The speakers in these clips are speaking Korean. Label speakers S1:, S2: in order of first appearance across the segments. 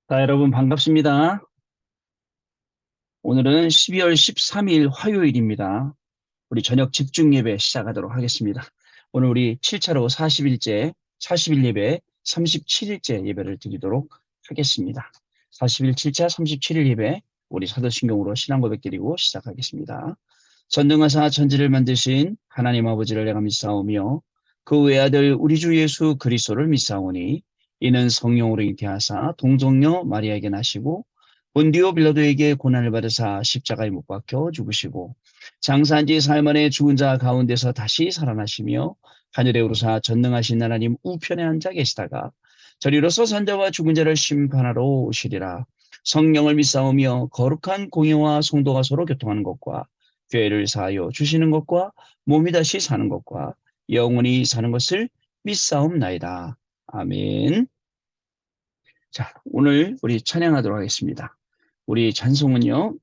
S1: 자, 여러분 반갑습니다. 오늘은 12월 13일 화요일입니다. 우리 저녁 집중 예배 시작하도록 하겠습니다. 오늘 우리 7차로 40일 예배 37일째 예배를 드리도록 하겠습니다. 40일 7차 37일 예배 우리 사도신경으로 신앙 고백 드리고 시작하겠습니다. 전능하사 천지를 만드신 하나님 아버지를 내가 믿사오며 그 외아들 우리 주 예수 그리스도를 믿사오니 이는 성령으로 잉태하사 동정녀 마리아에게 나시고 본디오 빌라도에게 고난을 받으사 십자가에 못 박혀 죽으시고 장사한 지 사흘 만에 죽은 자 가운데서 다시 살아나시며 하늘에 오르사 전능하신 하나님 우편에 앉아 계시다가 저리로서 산자와 죽은 자를 심판하러 오시리라. 성령을 믿사오며 거룩한 공예와 성도가 서로 교통하는 것과 죄를 사하여 주시는 것과 몸이 다시 사는 것과 영원히 사는 것을 믿사옵나이다. 아멘. 자, 오늘 우리 찬양하도록 하겠습니다. 우리 찬송은요,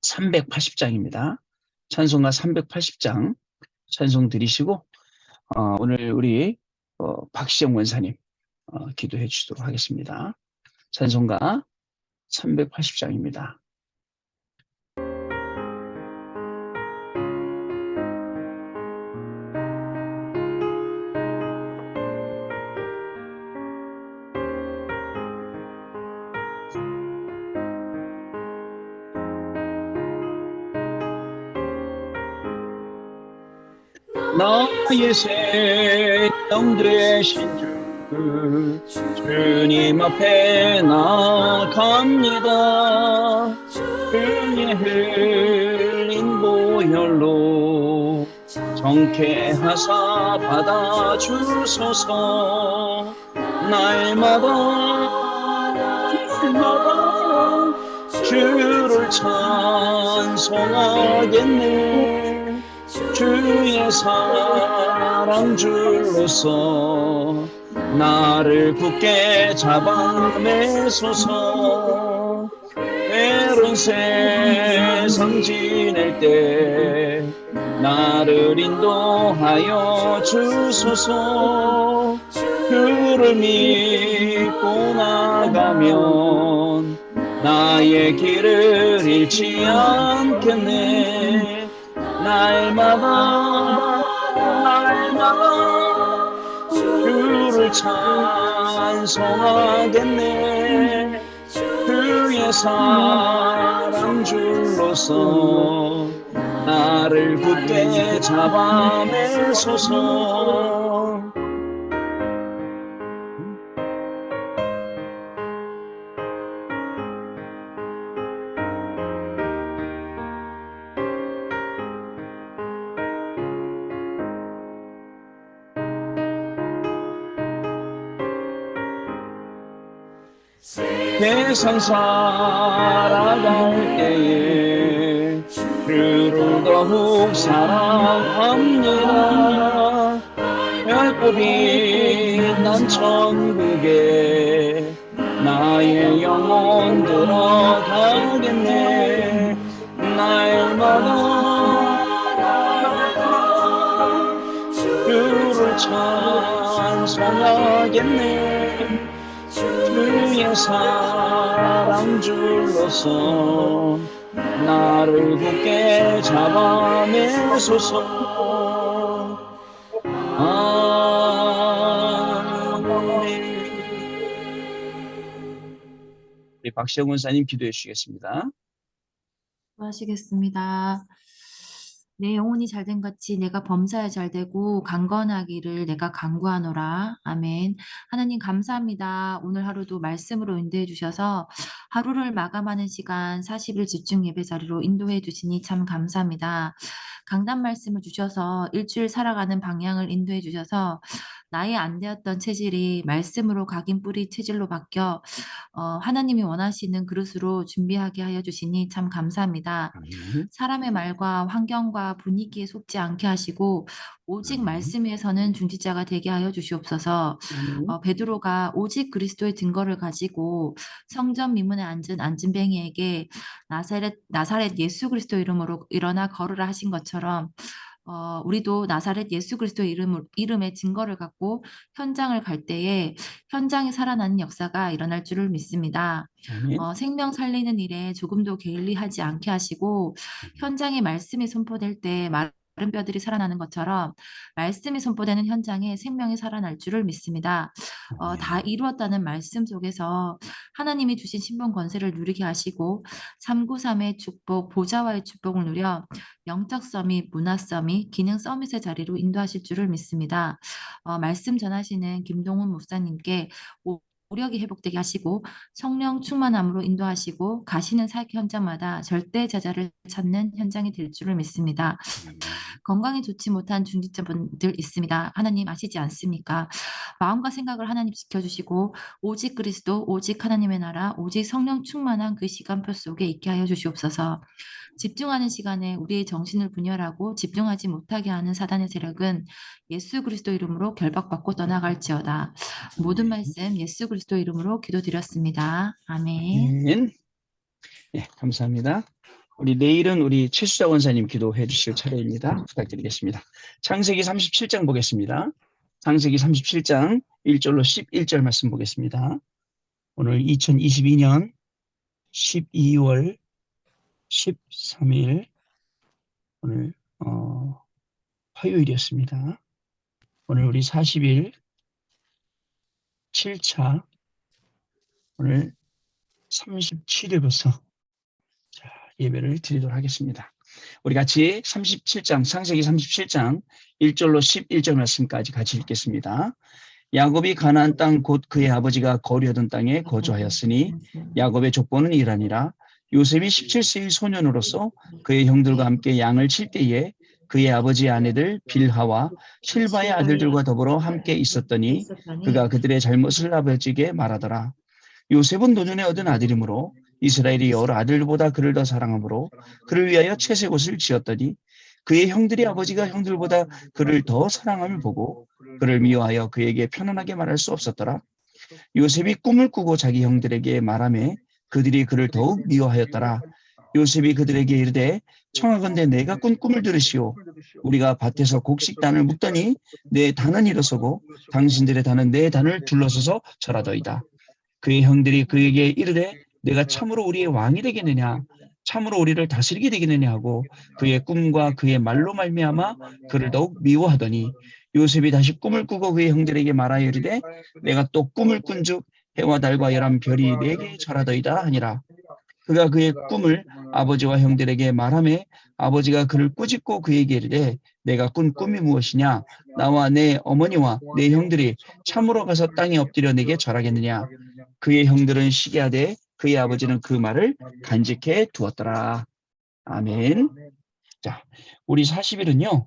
S1: 380장입니다. 찬송가 380장 찬송 드리시고, 오늘 우리 박시영 원사님 기도해 주시도록 하겠습니다. 찬송가 380장입니다. 나의 생명 되신 주 주님 앞에 나갑니다. 주의 흘린 보혈로 정케하사 받아주소서. 날마다 주를 찬송하겠네. 주의 사랑 줄로서 나를 굳게 잡아매소서. 외로운 세상 지낼 때 나를 인도하여 주소서. 주를 믿고 나가면 나의 길을 잃지 않겠네. 날마다 주를 찬송하겠네. 주의 사랑 줄로서 나를 굳게 잡아매소서. 세상 살아갈 때에 주를 더욱 사랑합니다. 별빛 난 천국에 나의 영혼 들어가겠네. 날마다 주를 찬송하겠네. 주의 사랑 줄로서 나를 굳게 잡아매소서. 아멘. 우리 박시영 원사님 기도해 주시겠습니다.
S2: 하시겠습니다. 내 영혼이 잘된 같이 내가 범사에 잘되고 강건하기를 내가 간구하노라. 아멘. 하나님 감사합니다. 오늘 하루도 말씀으로 인도해 주셔서 하루를 마감하는 시간 40일 집중 예배 자리로 인도해 주시니 참 감사합니다. 강단 말씀을 주셔서 일주일 살아가는 방향을 인도해 주셔서 나의 안 되었던 체질이 말씀으로 각인 뿌리 체질로 바뀌어 하나님이 원하시는 그릇으로 준비하게 하여 주시니 참 감사합니다. 사람의 말과 환경과 분위기에 속지 않게 하시고 오직 말씀 위에서는 중지자가 되게 하여 주시옵소서. 베드로가 오직 그리스도의 증거를 가지고 성전 미문에 앉은 안진뱅이에게 나사렛 예수 그리스도 이름으로 일어나 걸으라 하신 것처럼 우리도 나사렛 예수 그리스도의 이름의 증거를 갖고 현장을 갈 때에 현장이 살아나는 역사가 일어날 줄을 믿습니다.
S1: 아멘.
S2: 생명 살리는 일에 조금도 게을리하지 않게 하시고 현장에 말씀이 선포될 때 마른 뼈들이 살아나는 것처럼 말씀이 선포되는 현장에 생명이 살아날 줄을 믿습니다. 다
S1: 아멘.
S2: 이루었다는 말씀 속에서 하나님이 주신 신분 권세를 누리게 하시고 393의 축복, 보좌와의 축복을 누려 영적 서밋, 문화 서밋, 기능 서밋의 자리로 인도하실 줄을 믿습니다. 말씀 전하시는 김동훈 목사님께 오력이 회복되게 하시고 성령 충만함으로 인도하시고 가시는 사역 현장마다 절대 제자를 찾는 현장이 될 줄을 믿습니다.
S1: 아멘.
S2: 건강이 좋지 못한 중직자분들 있습니다. 하나님 아시지 않습니까? 마음과 생각을 하나님 지켜주시고 오직 그리스도, 오직 하나님의 나라, 오직 성령 충만한 그 시간표 속에 있게 하여 주시옵소서. 집중하는 시간에 우리의 정신을 분열하고 집중하지 못하게 하는 사단의 세력은 예수 그리스도 이름으로 결박받고 떠나갈지어다. 모든
S1: 아멘.
S2: 말씀 예수 그리스도 이름으로 기도드렸습니다. 아멘.
S1: 아멘. 네, 감사합니다. 내일은 우리 최수자 원사님 기도해 주실 차례입니다. 부탁드리겠습니다. 창세기 37장 보겠습니다. 창세기 37장 1절로 11절 말씀 보겠습니다. 오늘 2022년 12월 13일 오늘 화요일이었습니다. 오늘 우리 40일 7차 오늘 37일부터 예배를 드리도록 하겠습니다. 우리 같이 37장 창세기 37장 1절로 11절 말씀까지 같이 읽겠습니다. 야곱이 가나안 땅 곧 그의 아버지가 거류하던 땅에 거주하였으니 야곱의 족보는 이러하니라. 요셉이 17세의 소년으로서 그의 형들과 함께 양을 칠 때에 그의 아버지의 아내들 빌하와 실바의 아들들과 더불어 함께 있었더니 그가 그들의 잘못을 아버지에게 말하더라. 요셉은 노년에 얻은 아들이므로 이스라엘이 여러 아들보다 그를 더 사랑하므로 그를 위하여 채색 옷을 지었더니 그의 형들이 아버지가 형들보다 그를 더 사랑함을 보고 그를 미워하여 그에게 편안하게 말할 수 없었더라. 요셉이 꿈을 꾸고 자기 형들에게 말하매 그들이 그를 더욱 미워하였더라. 요셉이 그들에게 이르되 청하건대 내가 꾼 꿈을 들으시오. 우리가 밭에서 곡식단을 묶더니 내 단은 일어서고 당신들의 단은 내 단을 둘러서서 절하더이다. 그의 형들이 그에게 이르되 내가 참으로 우리의 왕이 되겠느냐 참으로 우리를 다스리게 되겠느냐 하고 그의 꿈과 그의 말로 말미암아 그를 더욱 미워하더니 요셉이 다시 꿈을 꾸고 그의 형들에게 말하여 이르되 내가 또 꿈을 꾼즉 해와 달과 열한 별이 내게 절하더이다 하니라. 그가 그의 꿈을 아버지와 형들에게 말하매 아버지가 그를 꾸짖고 그에게 이르되 내가 꾼 꿈이 무엇이냐 나와 내 어머니와 내 형들이 참으로 가서 땅에 엎드려 내게 절하겠느냐. 그의 형들은 시기하되 그의 아버지는 그 말을 간직해 두었더라. 아멘. 자, 우리 40일은요.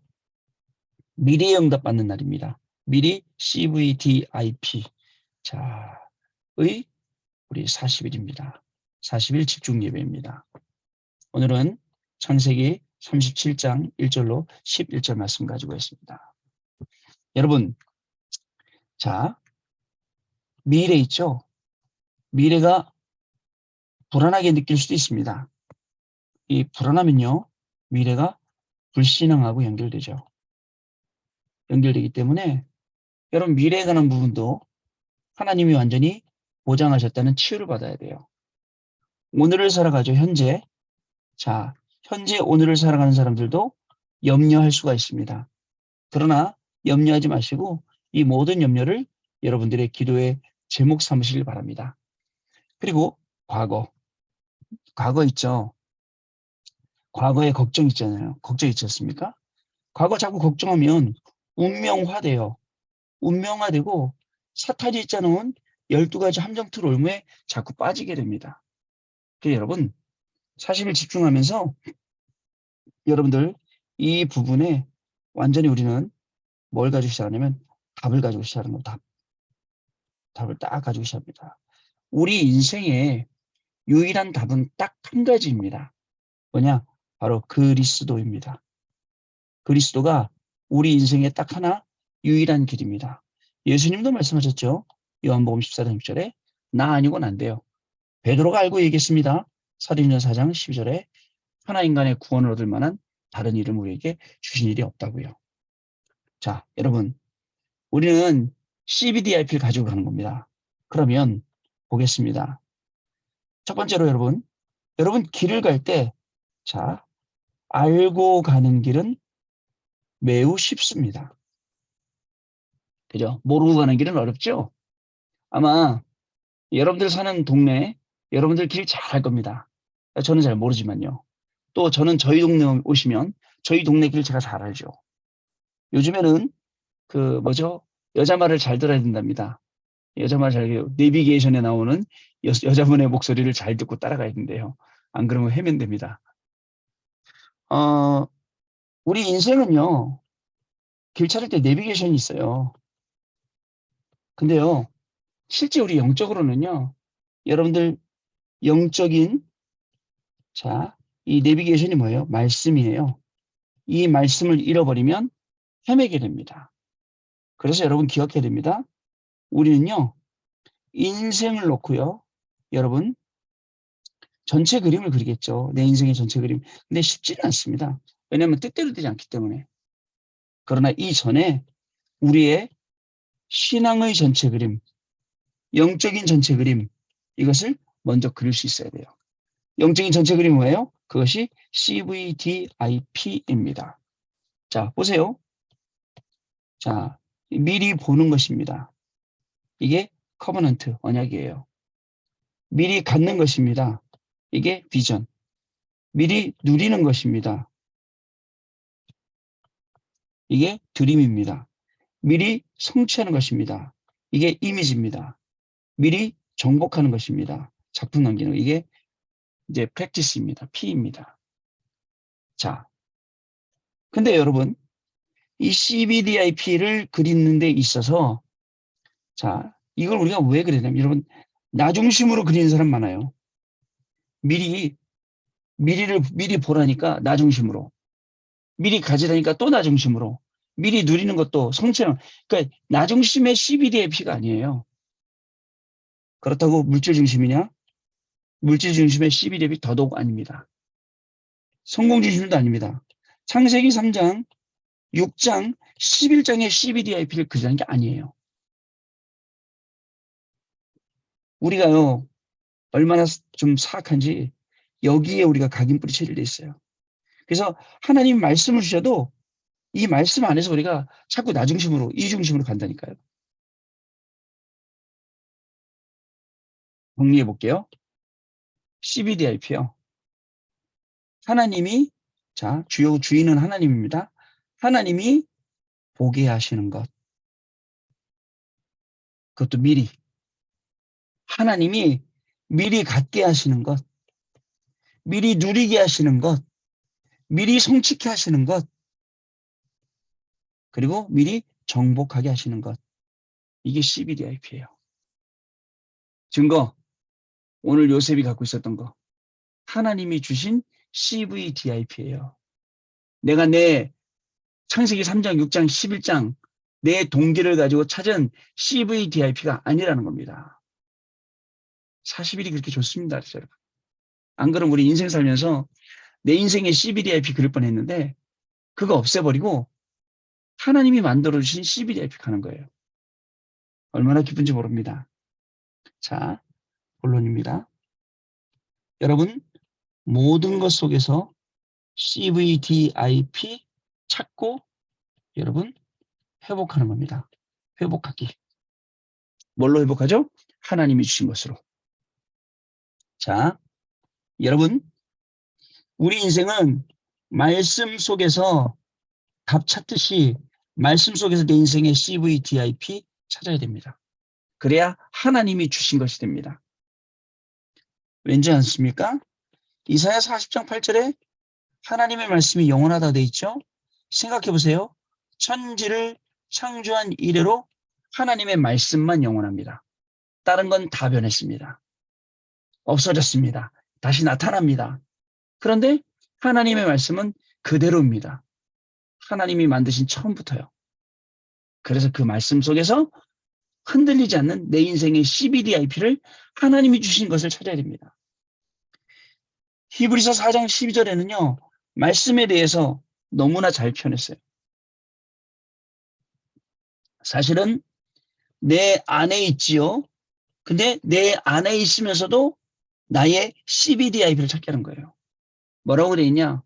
S1: 미래의 응답 받는 날입니다. 미리 CVDIP 자의 우리 40일입니다. 40일 집중 예배입니다. 오늘은 창세기 37장 1절로 11절 말씀 가지고 있습니다. 여러분, 자, 미래 있죠? 미래가 불안하게 느낄 수도 있습니다. 이 불안하면요, 미래가 불신앙하고 연결되기 때문에 여러분 미래에 관한 부분도 하나님이 완전히 보장하셨다는 치유를 받아야 돼요. 오늘을 살아가죠, 현재. 자, 현재 오늘을 살아가는 사람들도 염려할 수가 있습니다. 그러나 염려하지 마시고 이 모든 염려를 여러분들의 기도의 제목 삼으시길 바랍니다. 그리고 과거 있죠. 과거에 걱정 있잖아요. 걱정 있지 않습니까? 과거 자꾸 걱정하면 운명화돼요. 운명화되고 사탄이 짜놓은 12가지 함정틀 올무에 자꾸 빠지게 됩니다. 그래서 여러분 사실을 집중하면서 여러분들 이 부분에 완전히 우리는 뭘 가지고 시작하냐면 답을 가지고 시작하는 겁니다. 답을 딱 가지고 시작합니다. 우리 인생의 유일한 답은 딱 한 가지입니다. 뭐냐? 바로 그리스도입니다. 그리스도가 우리 인생의 딱 하나 유일한 길입니다. 예수님도 말씀하셨죠. 요한복음 14장 6절에 나 아니고 난데요. 베드로가 알고 얘기했습니다. 사도행전 4장 12절에 하나 인간의 구원을 얻을 만한 다른 일은 우리에게 주신 일이 없다고요. 자, 여러분, 우리는 CBDIP를 가지고 가는 겁니다. 그러면 보겠습니다. 첫 번째로 여러분 길을 갈 때, 자, 알고 가는 길은 매우 쉽습니다. 그죠? 모르고 가는 길은 어렵죠? 아마 여러분들 사는 동네, 여러분들 길 잘 알 겁니다. 저는 잘 모르지만요. 또 저는 저희 동네 오시면 저희 동네 길 제가 잘 알죠. 요즘에는 여자 말을 잘 들어야 된답니다. 여자 말 잘, 내비게이션에 나오는 여자분의 목소리를 잘 듣고 따라가야 된대요. 안 그러면 헤맨됩니다. 어, 우리 인생은요, 길 찾을 때 내비게이션이 있어요. 근데요, 실제 우리 영적으로는요, 여러분들 영적인, 자, 이 내비게이션이 뭐예요? 말씀이에요. 이 말씀을 잃어버리면 헤매게 됩니다. 그래서 여러분 기억해야 됩니다. 우리는요, 인생을 놓고요, 여러분, 전체 그림을 그리겠죠. 내 인생의 전체 그림. 근데 쉽지는 않습니다. 왜냐하면 뜻대로 되지 않기 때문에. 그러나 이전에 우리의 신앙의 전체 그림, 영적인 전체 그림, 이것을 먼저 그릴 수 있어야 돼요. 영적인 전체 그림은 뭐예요? 그것이 CVDIP입니다. 자, 보세요. 자, 미리 보는 것입니다. 이게 커버넌트, 언약이에요. 미리 갖는 것입니다. 이게 비전. 미리 누리는 것입니다. 이게 드림입니다. 미리 성취하는 것입니다. 이게 이미지입니다. 미리 정복하는 것입니다. 작품 남기는 거. 이게 이제 프랙티스입니다. P입니다. 자, 근데 여러분, 이 CBDIP를 그리는 데 있어서, 자, 이걸 우리가 왜 그리냐면, 여러분, 나 중심으로 그리는 사람 많아요. 미리 보라니까 나 중심으로. 미리 가지라니까 또 나 중심으로. 미리 누리는 것도 성취하는, 그러니까 나 중심의 CBDIP가 아니에요. 그렇다고 물질 중심이냐? 물질 중심의 CBDIP 더더욱 아닙니다. 성공 중심도 아닙니다. 창세기 3장, 6장, 11장의 CBDIP를 그리는 게 아니에요. 우리가요, 얼마나 좀 사악한지 여기에 우리가 각인뿌리 체질돼 있어요. 그래서 하나님 말씀을 주셔도 이 말씀 안에서 우리가 자꾸 나 중심으로, 이 중심으로 간다니까요. 정리해 볼게요. CBDIP요. 하나님이, 자, 주인은 하나님입니다. 하나님이 보게 하시는 것. 그것도 미리. 하나님이 미리 갖게 하시는 것. 미리 누리게 하시는 것. 미리 성취케 하시는 것. 그리고 미리 정복하게 하시는 것. 이게 CBDIP예요. 증거. 오늘 요셉이 갖고 있었던 거. 하나님이 주신 CVDIP예요. 내가 내 창세기 3장, 6장, 11장 내 동기를 가지고 찾은 CVDIP가 아니라는 겁니다. 40일이 그렇게 좋습니다. 여러분. 안 그러면 우리 인생 살면서 내 인생에 CBDIP 그릴 뻔했는데 그거 없애버리고 하나님이 만들어주신 CBDIP 가는 거예요. 얼마나 기쁜지 모릅니다. 자, 본론입니다. 여러분, 모든 것 속에서 CVDIP 찾고 여러분 회복하는 겁니다. 회복하기. 뭘로 회복하죠? 하나님이 주신 것으로. 자, 여러분, 우리 인생은 말씀 속에서 답 찾듯이 말씀 속에서 내 인생의 CVDIP 찾아야 됩니다. 그래야 하나님이 주신 것이 됩니다. 왠지 않습니까? 이사야 40장 8절에 하나님의 말씀이 영원하다 돼 있죠? 생각해 보세요. 천지를 창조한 이래로 하나님의 말씀만 영원합니다. 다른 건 다 변했습니다. 없어졌습니다. 다시 나타납니다. 그런데 하나님의 말씀은 그대로입니다. 하나님이 만드신 처음부터요. 그래서 그 말씀 속에서 흔들리지 않는 내 인생의 CBDIP를 하나님이 주신 것을 찾아야 됩니다. 히브리서 4장 12절에는요. 말씀에 대해서 너무나 잘 표현했어요. 사실은 내 안에 있지요. 근데 내 안에 있으면서도 나의 CBDIP를 찾게 하는 거예요. 뭐라고 그래 있냐?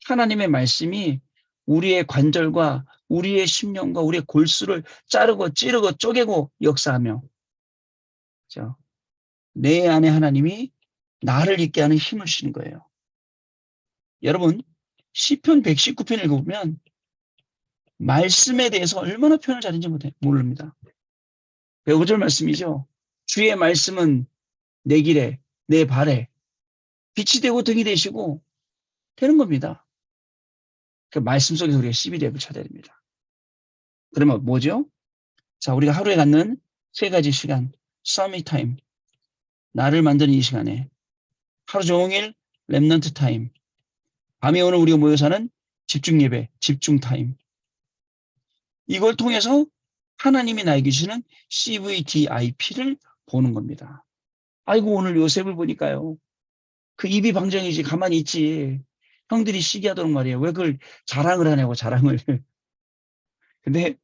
S1: 하나님의 말씀이 우리의 관절과 우리의 심령과 우리의 골수를 자르고 찌르고 쪼개고 역사하며, 그렇죠? 내 안에 하나님이 나를 있게 하는 힘을 주시는 거예요. 여러분, 시편 119편 읽어보면 말씀에 대해서 얼마나 표현을 잘했는지 모릅니다. 105절 말씀이죠. 주의 말씀은 내 길에 내 발에 빛이 되고 등이 되시고 되는 겁니다. 그 말씀 속에서 우리가 CBDIP을 찾아야 됩니다. 그러면 뭐죠? 자, 우리가 하루에 갖는 3가지 시간, 서밋 타임, 나를 만드는 이 시간에 하루 종일 렘넌트 타임, 밤에 오늘 우리가 모여 사는 집중 예배, 집중 타임. 이걸 통해서 하나님이 나에게 주시는 CVDIP를 보는 겁니다. 아이고, 오늘 요셉을 보니까요. 그 입이 방정이지 가만히 있지. 형들이 시기하도록 말이에요. 왜 그걸 자랑을 하냐고, 자랑을. 근데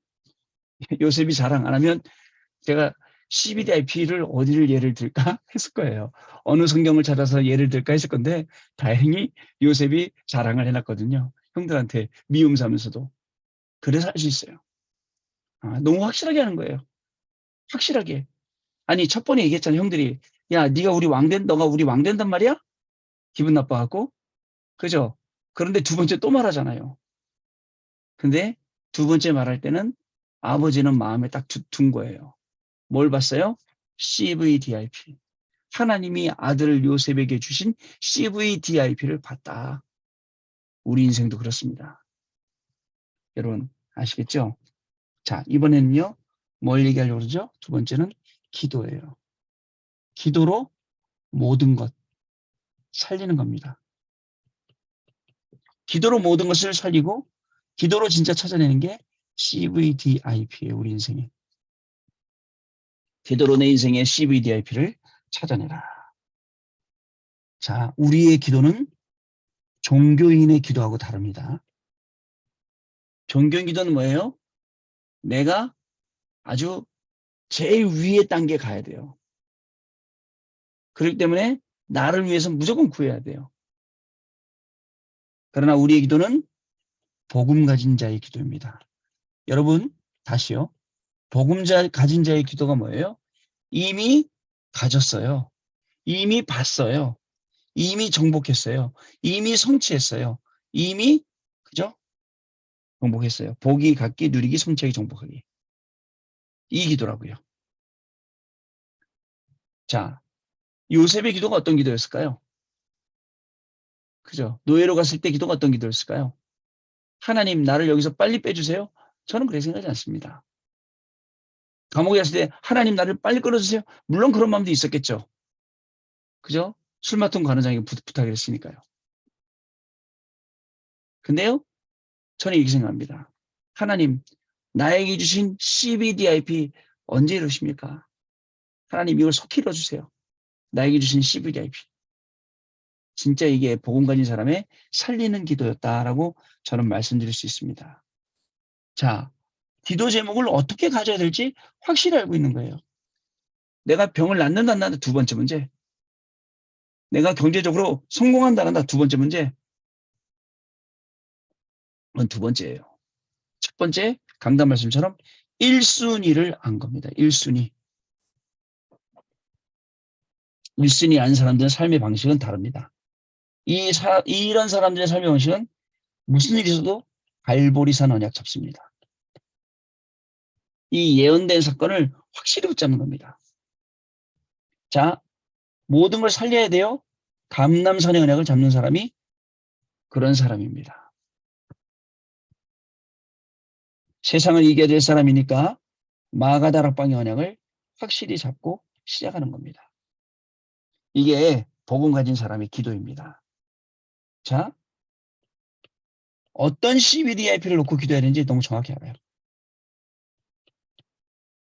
S1: 요셉이 자랑 안 하면 제가 CBDIP를 어디를 예를 들까 했을 거예요. 어느 성경을 찾아서 예를 들까 했을 건데 다행히 요셉이 자랑을 해놨거든요. 형들한테 미움 사면서도. 그래서 할 수 있어요. 너무 확실하게 하는 거예요. 확실하게. 아니 첫 번에 얘기했잖아 형들이. 야 네가 너가 우리 왕 된단 말이야? 기분 나빠갖고. 그죠? 그런데 두 번째 또 말하잖아요. 근데 두 번째 말할 때는 아버지는 마음에 딱 둔 거예요. 뭘 봤어요? CVDIP. 하나님이 아들을 요셉에게 주신 CVDIP를 봤다. 우리 인생도 그렇습니다. 여러분 아시겠죠? 자, 이번에는요. 뭘 얘기하려고 그러죠? 두 번째는 기도예요. 기도로 모든 것 살리는 겁니다. 기도로 모든 것을 살리고 기도로 진짜 찾아내는 게 CVDIP예요. 우리 인생에. 기도로 내 인생의 CVDIP를 찾아내라. 자, 우리의 기도는 종교인의 기도하고 다릅니다. 종교인 기도는 뭐예요? 내가 아주 제일 위에 단계 가야 돼요. 그렇기 때문에 나를 위해서 무조건 구해야 돼요. 그러나 우리의 기도는 복음 가진 자의 기도입니다. 여러분, 다시요. 복음 가진 자의 기도가 뭐예요? 이미 가졌어요. 이미 봤어요. 이미 정복했어요. 이미 성취했어요. 이미, 그죠? 정복했어요. 보기, 갖기, 누리기, 성취하기, 정복하기. 이 기도라고요. 자, 요셉의 기도가 어떤 기도였을까요? 그죠? 노예로 갔을 때 기도가 어떤 기도였을까요? 하나님, 나를 여기서 빨리 빼주세요. 저는 그렇게 생각하지 않습니다. 감옥에 갔을 때 하나님 나를 빨리 끌어주세요. 물론 그런 마음도 있었겠죠. 그죠? 술 맡은 관원장에게 부탁을 했으니까요. 근데요, 저는 이렇게 생각합니다. 하나님, 나에게 주신 CBDIP 언제 이루십니까? 하나님 이걸 속히 이뤄주세요. 나에게 주신 CBDIP. 진짜 이게 복음 가진 사람의 살리는 기도였다라고 저는 말씀드릴 수 있습니다. 자, 기도 제목을 어떻게 가져야 될지 확실히 알고 있는 거예요. 내가 병을 낫는다 안 낫는다 두 번째 문제. 내가 경제적으로 성공한다 안 한다 두 번째 문제. 그건 두 번째예요. 첫 번째 강단 말씀처럼 1순위를 안 겁니다. 1순위. 1순위 안 사람들은 삶의 방식은 다릅니다. 이런 사람들의 삶의 방식은 무슨 일이 있어도 갈보리산 언약 잡습니다. 이 예언된 사건을 확실히 붙잡는 겁니다. 자, 모든 걸 살려야 돼요. 감남산의 언약을 잡는 사람이 그런 사람입니다. 세상을 이겨야 될 사람이니까 마가다락방의 언약을 확실히 잡고 시작하는 겁니다. 이게 복음 가진 사람의 기도입니다. 자, 어떤 CBDIP를 놓고 기도해야 되는지 너무 정확히 알아요.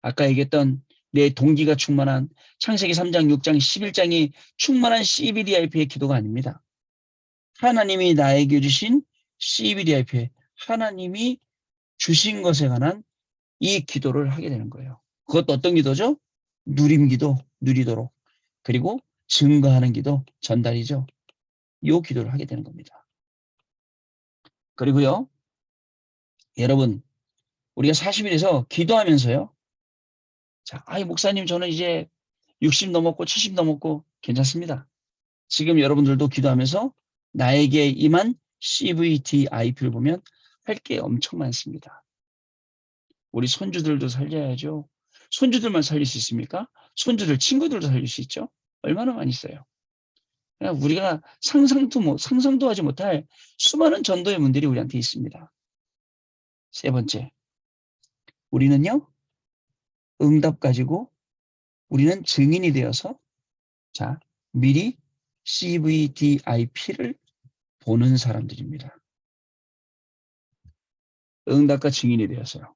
S1: 아까 얘기했던 내 동기가 충만한 창세기 3장, 6장, 11장이 충만한 CBDIP의 기도가 아닙니다. 하나님이 나에게 주신 CBDIP에 하나님이 주신 것에 관한 이 기도를 하게 되는 거예요. 그것도 어떤 기도죠? 누림 기도, 누리도록. 그리고 증거하는 기도, 전달이죠. 이 기도를 하게 되는 겁니다. 그리고요, 여러분, 우리가 40일에서 기도하면서요. 자, 목사님, 저는 이제 60 넘었고 70 넘었고 괜찮습니다. 지금 여러분들도 기도하면서 나에게 임한 CVDIP를 보면 할 게 엄청 많습니다. 우리 손주들도 살려야죠. 손주들만 살릴 수 있습니까? 손주들 친구들도 살릴 수 있죠. 얼마나 많이 있어요. 그냥 우리가 상상도 하지 못할 수많은 전도의 문들이 우리한테 있습니다. 세 번째, 우리는요, 응답 가지고 우리는 증인이 되어서 자, 미리 CVDIP를 보는 사람들입니다. 응답과 증인이 되어서요.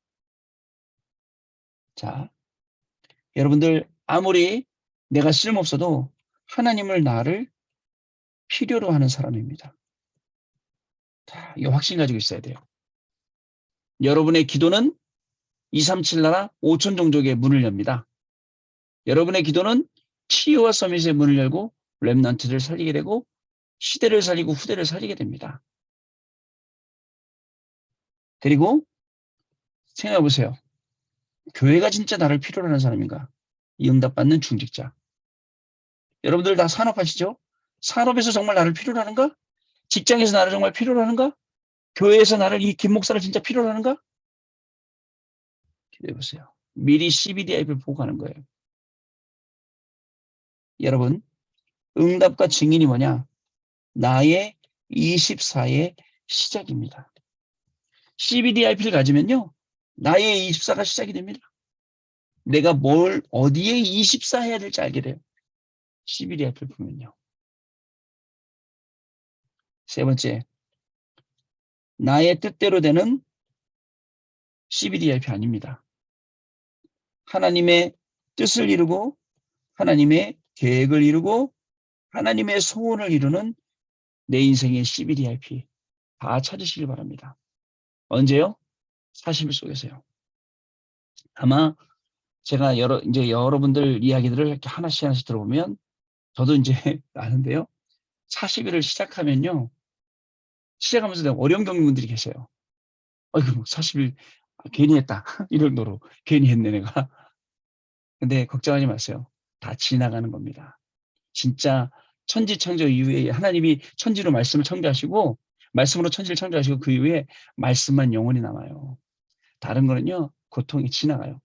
S1: 자, 여러분들 아무리 내가 쓸모없어도 하나님을 나를 필요로 하는 사람입니다. 자, 이 확신 가지고 있어야 돼요. 여러분의 기도는 237 나라 5천 종족의 문을 엽니다. 여러분의 기도는 치유와 서밋의 문을 열고 렘넌트를 살리게 되고 시대를 살리고 후대를 살리게 됩니다. 그리고 생각해 보세요. 교회가 진짜 나를 필요로 하는 사람인가? 이 응답받는 중직자. 여러분들 다 산업하시죠? 산업에서 정말 나를 필요로 하는가? 직장에서 나를 정말 필요로 하는가? 교회에서 나를 이 김 목사를 진짜 필요로 하는가? 기도해 보세요. 미리 CBDIP를 보고 가는 거예요. 여러분, 응답과 증인이 뭐냐? 나의 24의 시작입니다. CBDIP를 가지면요. 나의 24가 시작이 됩니다. 내가 어디에 24 해야 될지 알게 돼요. CBDIP를 보면요. 세 번째, 나의 뜻대로 되는 CBDIP 아닙니다. 하나님의 뜻을 이루고 하나님의 계획을 이루고 하나님의 소원을 이루는 내 인생의 CBDIP 다 찾으시길 바랍니다. 언제요? 40일 속에서요. 아마 제가 이제 여러분들 이야기들을 이렇게 하나씩 들어보면 저도 이제 아는데요. 40일을 시작하면요. 시작하면서 내가 어려운 경험분들이 계세요. 아이고, 40일 괜히 했다. 이런 노로 괜히 했네, 내가. 근데 걱정하지 마세요. 다 지나가는 겁니다. 진짜 천지창조 이후에 하나님이 천지로 말씀을 창조하시고 말씀으로 천지를 창조하시고 그 이후에 말씀만 영원히 남아요. 다른 거는요. 고통이 지나가요.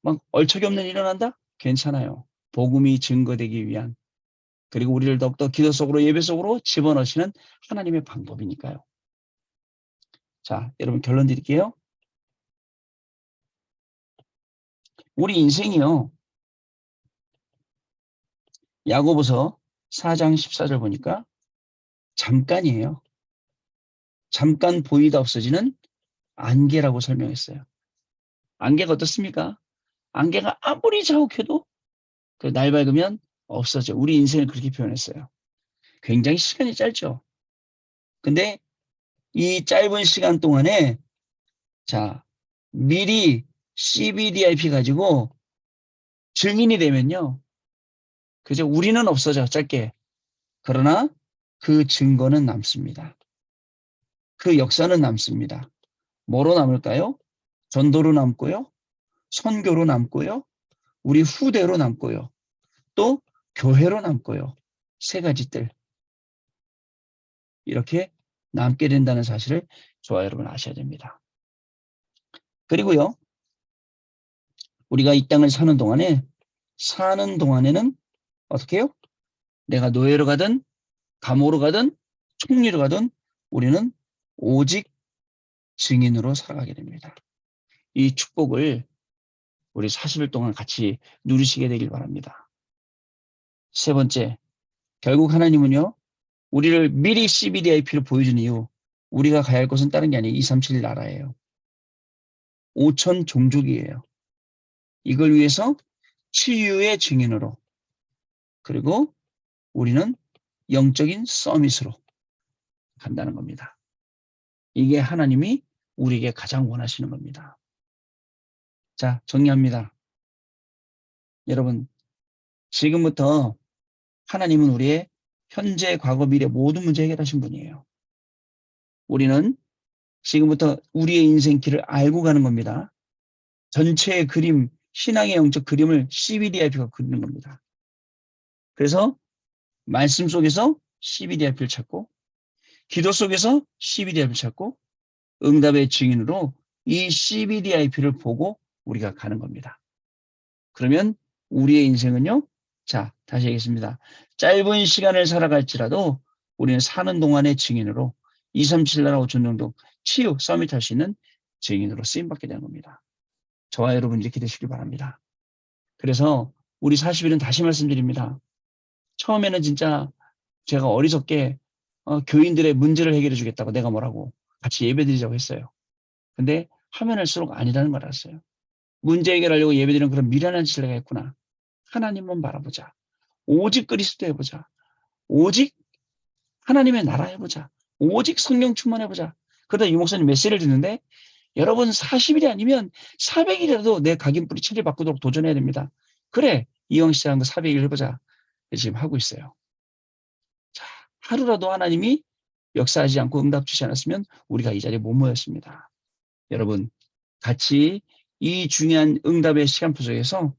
S1: 막 얼척이 없는 일이 일어난다? 괜찮아요. 복음이 증거되기 위한 그리고 우리를 더욱더 기도 속으로 예배 속으로 집어넣으시는 하나님의 방법이니까요. 자, 여러분 결론 드릴게요. 우리 인생이요. 야고보서 4장 14절 보니까 잠깐이에요. 잠깐 보이다 없어지는 안개라고 설명했어요. 안개가 어떻습니까? 안개가 아무리 자욱해도 그 날 밝으면 없어져. 우리 인생을 그렇게 표현했어요. 굉장히 시간이 짧죠. 근데 이 짧은 시간 동안에 자, 미리 CBDIP 가지고 증인이 되면요. 그저 우리는 없어져, 짧게. 그러나 그 증거는 남습니다. 그 역사는 남습니다. 뭐로 남을까요? 전도로 남고요. 선교로 남고요. 우리 후대로 남고요. 또 교회로 남고요. 세 가지 뜰. 이렇게 남게 된다는 사실을 저와 여러분 아셔야 됩니다. 그리고요. 우리가 이 땅을 사는 동안에는 어떻게 해요? 내가 노예로 가든 감옥으로 가든 총리로 가든 우리는 오직 증인으로 살아가게 됩니다. 이 축복을 우리 40일 동안 같이 누리시게 되길 바랍니다. 세 번째, 결국 하나님은요. 우리를 미리 CBDIP를 보여준 이유 우리가 가야 할 곳은 다른 게 아니에요. 237 나라예요. 5천 종족이에요. 이걸 위해서 치유의 증인으로 그리고 우리는 영적인 서밋으로 간다는 겁니다. 이게 하나님이 우리에게 가장 원하시는 겁니다. 자, 정리합니다. 여러분, 지금부터 하나님은 우리의 현재, 과거, 미래 모든 문제 해결하신 분이에요. 우리는 지금부터 우리의 인생길을 알고 가는 겁니다. 전체의 그림, 신앙의 영적 그림을 CBDIP가 그리는 겁니다. 그래서 말씀 속에서 CBDIP를 찾고, 기도 속에서 CBDIP를 찾고, 응답의 증인으로 이 CBDIP를 보고 우리가 가는 겁니다. 그러면 우리의 인생은요, 자, 다시 하겠습니다. 짧은 시간을 살아갈지라도 우리는 사는 동안의 증인으로 237 나라 5천 정도 치유, 서밋 할 수 있는 증인으로 쓰임받게 되는 겁니다. 저와 여러분 이렇게 되시길 바랍니다. 그래서 우리 40일은 다시 말씀드립니다. 처음에는 진짜 제가 어리석게 교인들의 문제를 해결해 주겠다고 내가 뭐라고 같이 예배드리자고 했어요. 근데 하면 할수록 아니라는 걸 알았어요. 문제 해결하려고 예배드리는 그런 미련한 짓을 내가 했구나. 하나님만 바라보자. 오직 그리스도 해보자. 오직 하나님의 나라 해보자. 오직 성령 충만해보자. 그러다 이 목사님 메시지를 듣는데 여러분 40일이 아니면 400일이라도 내 각인뿌리 체질 바꾸도록 도전해야 됩니다. 그래 이영 씨랑 400일 해보자. 지금 하고 있어요. 자, 하루라도 하나님이 역사하지 않고 응답 주지 않았으면 우리가 이 자리에 못 모였습니다. 여러분 같이 이 중요한 응답의 시간표 속에서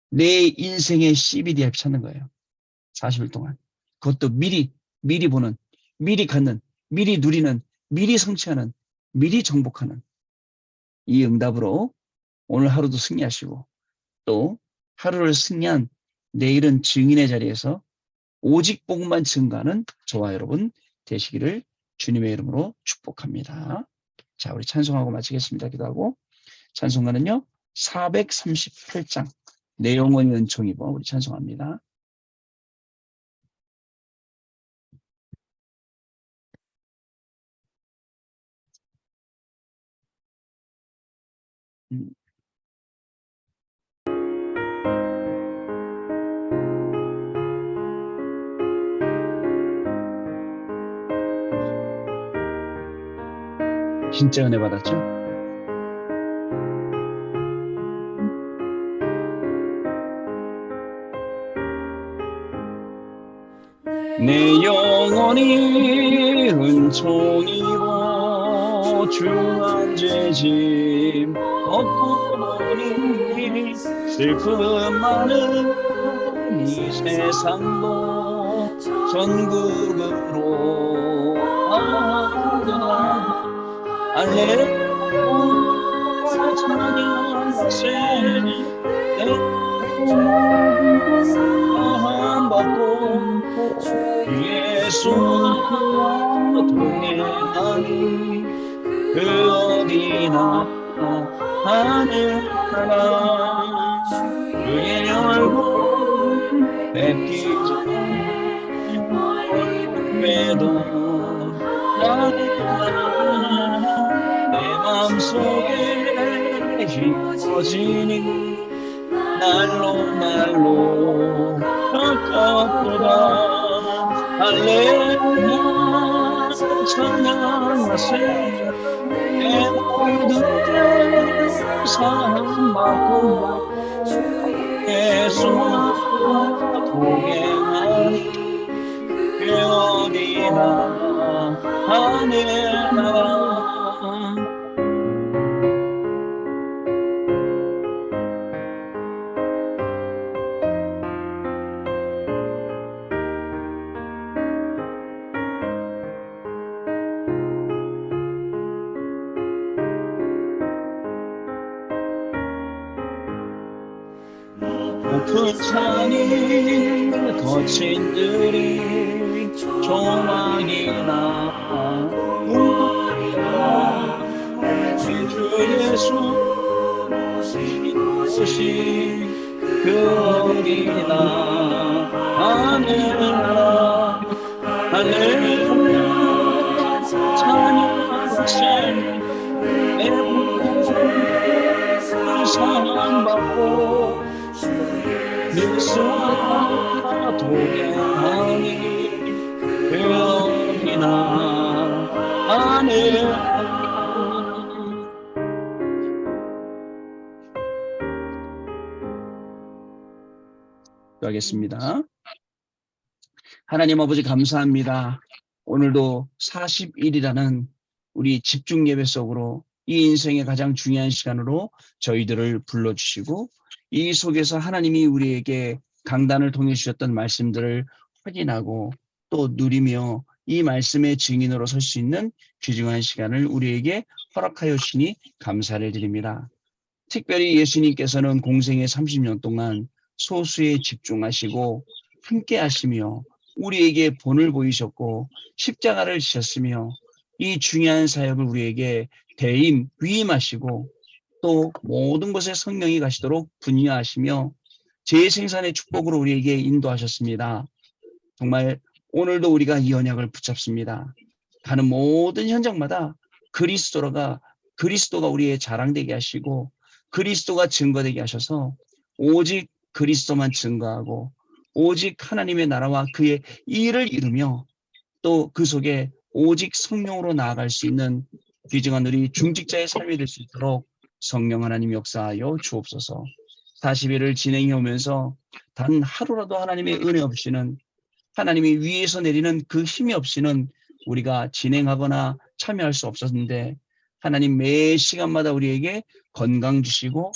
S1: 내 인생의 CBDIP 찾는 거예요. 40일 동안. 그것도 미리 보는, 미리 갖는, 미리 누리는, 미리 성취하는, 미리 정복하는 이 응답으로 오늘 하루도 승리하시고 또 하루를 승리한 내일은 증인의 자리에서 오직 복음만 증가하는 저와 여러분 되시기를 주님의 이름으로 축복합니다. 자, 우리 찬송하고 마치겠습니다. 기도하고 찬송가는요 438장 내 영혼이 은총 입어 우리 찬송합니다. 진짜 은혜 받았죠? 내 영혼이 은총 입어 중한 죄짐 벗고 보니 슬픔 많은 이 세상도 전국으로 아도다 알레루야 찬양하세 내 영혼 받고 예수와 동행하니 그 어디나 하늘나라 그의 얼굴 뵙기 전에 외도 내 맘속에 힘어지니 날로 가깝도다 할렐루야 찬양하세 내 모든 죄 사함받고 예수와 동행하니 그 어디나 하늘나라 높은 산이 거친 들이 조망이나 주 예수 오시 그 어디나 하늘나라 할렐루야 찬양하세 내 모든 사랑받고 예수와 동행하니 그 어디나 하늘 기도하겠습니다. 하나님 아버지 감사합니다. 오늘도 40일이라는 우리 집중 예배 속으로 이 인생의 가장 중요한 시간으로 저희들을 불러주시고 이 속에서 하나님이 우리에게 강단을 통해 주셨던 말씀들을 확인하고 또 누리며 이 말씀의 증인으로 설 수 있는 귀중한 시간을 우리에게 허락하여 주시니 감사를 드립니다. 특별히 예수님께서는 공생의 30년 동안 소수에 집중하시고 함께 하시며 우리에게 본을 보이셨고 십자가를 지셨으며 이 중요한 사역을 우리에게 위임하시고 또 모든 것에 성령이 가시도록 분야하시며 재생산의 축복으로 우리에게 인도하셨습니다. 정말 오늘도 우리가 이 언약을 붙잡습니다. 가는 모든 현장마다 그리스도가 우리의 자랑되게 하시고 그리스도가 증거되게 하셔서 오직 그리스도만 증거하고 오직 하나님의 나라와 그의 일을 이루며 또 그 속에 오직 성령으로 나아갈 수 있는 귀중한 우리 중직자의 삶이 될 수 있도록 성령 하나님 역사하여 주옵소서. 40일을 진행해 오면서 단 하루라도 하나님의 은혜 없이는 하나님이 위에서 내리는 그 힘이 없이는 우리가 진행하거나 참여할 수 없었는데 하나님 매 시간마다 우리에게 건강 주시고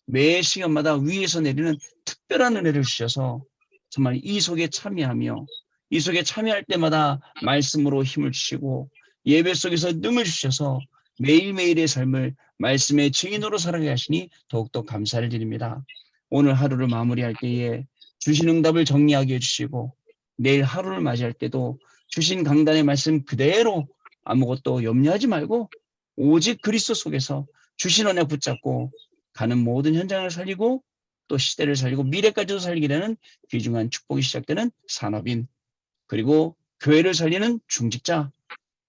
S1: 매 시간마다 위에서 내리는 특별한 은혜를 주셔서 정말 이 속에 참여하며 이 속에 참여할 때마다 말씀으로 힘을 주시고 예배 속에서 능을 주셔서 매일매일의 삶을 말씀의 증인으로 살아가게 하시니 더욱더 감사를 드립니다. 오늘 하루를 마무리할 때에 주신 응답을 정리하게 해주시고 내일 하루를 맞이할 때도 주신 강단의 말씀 그대로 아무것도 염려하지 말고 오직 그리스도 속에서 주신 언약 붙잡고 가는 모든 현장을 살리고 또 시대를 살리고 미래까지도 살리게 되는 귀중한 축복이 시작되는 산업인 그리고 교회를 살리는 중직자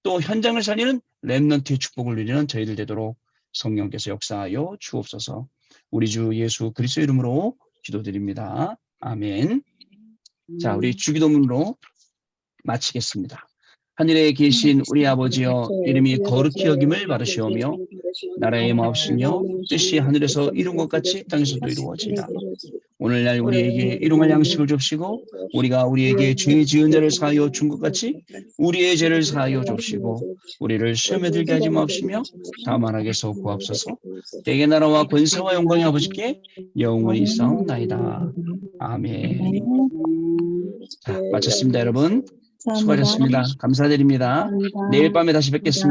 S1: 또 현장을 살리는 렘넌트의 축복을 누리는 저희들 되도록 성령께서 역사하여 주옵소서. 우리 주 예수 그리스도 이름으로 기도드립니다. 아멘. 자, 우리 주기도문으로 마치겠습니다. 하늘에 계신 우리 아버지여 이름이 거룩히 여김을 받으시오며 나라의 마옵시며 뜻이 하늘에서 이룬 것 같이 땅에서도 이루어지이다. 오늘날 우리에게 일용할 양식을 줍시고 우리가 우리에게 죄 지은 자를 사하여 준 것 같이 우리의 죄를 사하여 줍시고 우리를 시험에 들게 하지 마옵시며 다만 악에서 구하옵소서. 대개 나라와 권세와 영광이 아버지께 영원히 있사옵나이다. 아멘. 자, 마쳤습니다, 여러분. 수고하셨습니다. 감사드립니다. 내일 밤에 다시 뵙겠습니다.